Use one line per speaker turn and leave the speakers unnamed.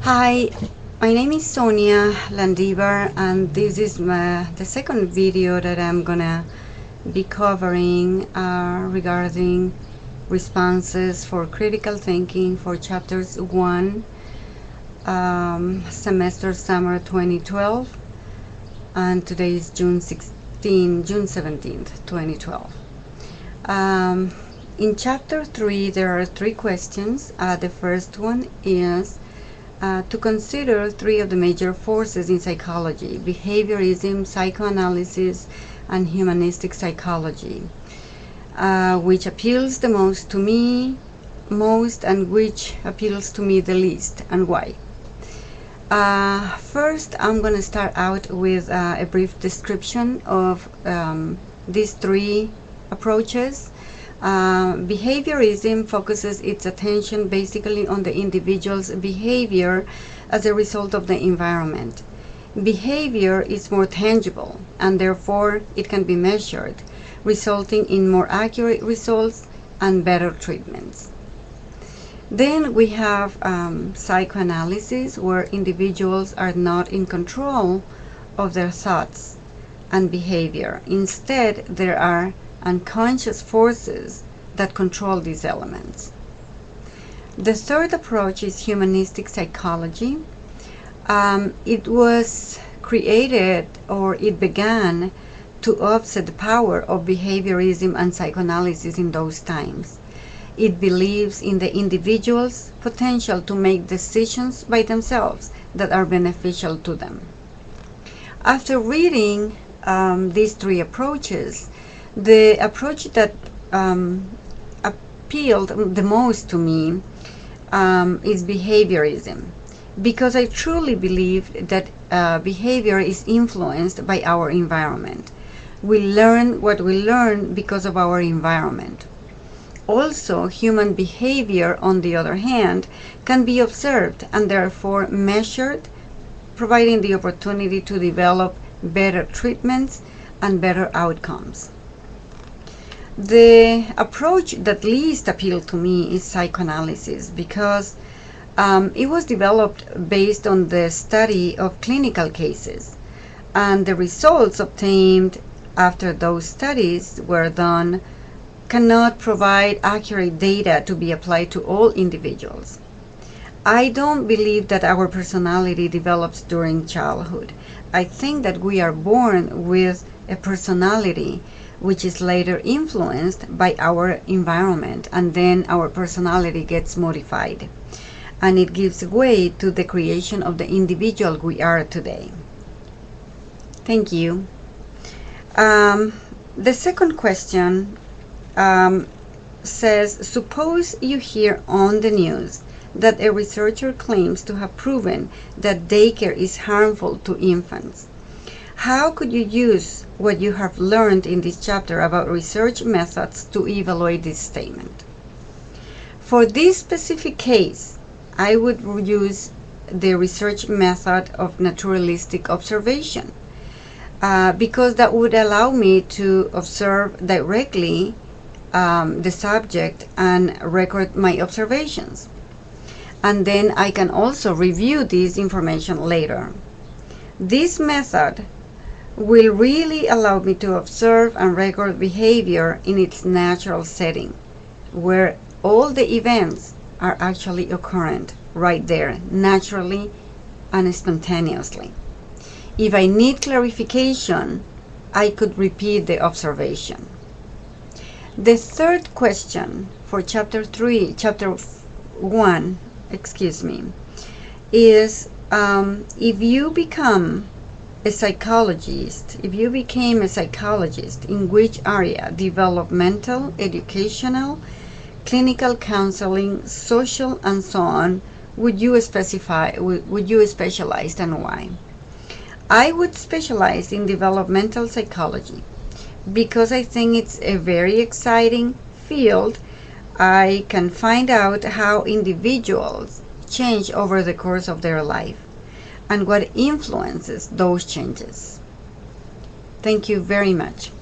Hi, my name is Sonia Landivar, and this is the second video that I'm gonna be covering regarding responses for critical thinking for chapters 1, semester summer 2012, and today is June 17th, 2012. In chapter 3, there are 3 questions. The first one is to consider 3 of the major forces in psychology: behaviorism, psychoanalysis, and humanistic psychology. Which appeals the most to me, and which appeals to me the least, and why? First, I'm going to start out with a brief description of these 3 approaches. Behaviorism focuses its attention basically on the individual's behavior as a result of the environment. Behavior is more tangible, and therefore it can be measured, resulting in more accurate results and better treatments. Then we have psychoanalysis, where individuals are not in control of their thoughts and behavior. Instead, there are unconscious forces that control these elements. The third approach is humanistic psychology. It was created, or it began, to offset the power of behaviorism and psychoanalysis in those times. It believes in the individual's potential to make decisions by themselves that are beneficial to them. After reading these 3 approaches, the approach that appealed the most to me is behaviorism, because I truly believe that behavior is influenced by our environment. We learn what we learn because of our environment. Also, human behavior, on the other hand, can be observed and therefore measured, providing the opportunity to develop better treatments and better outcomes. The approach that least appealed to me is psychoanalysis, because it was developed based on the study of clinical cases, and the results obtained after those studies were done cannot provide accurate data to be applied to all individuals. I don't believe that our personality develops during childhood. I think that we are born with a personality which is later influenced by our environment, and then our personality gets modified, and it gives way to the creation of the individual we are today. Thank you. The second question says, suppose you hear on the news that a researcher claims to have proven that daycare is harmful to infants. How could you use what you have learned in this chapter about research methods to evaluate this statement? For this specific case, I would use the research method of naturalistic observation, because that would allow me to observe directly the subject and record my observations. And then I can also review this information later. This method will really allow me to observe and record behavior in its natural setting, where all the events are actually occurrent right there, naturally and spontaneously. If I need clarification, I could repeat the observation. The third question for chapter 1, is if you became a psychologist, in which area? Developmental, educational, clinical counseling, social, and so on, would you specialize, and why? I would specialize in developmental psychology because I think it's a very exciting field. I can find out how individuals change over the course of their life and what influences those changes. Thank you very much.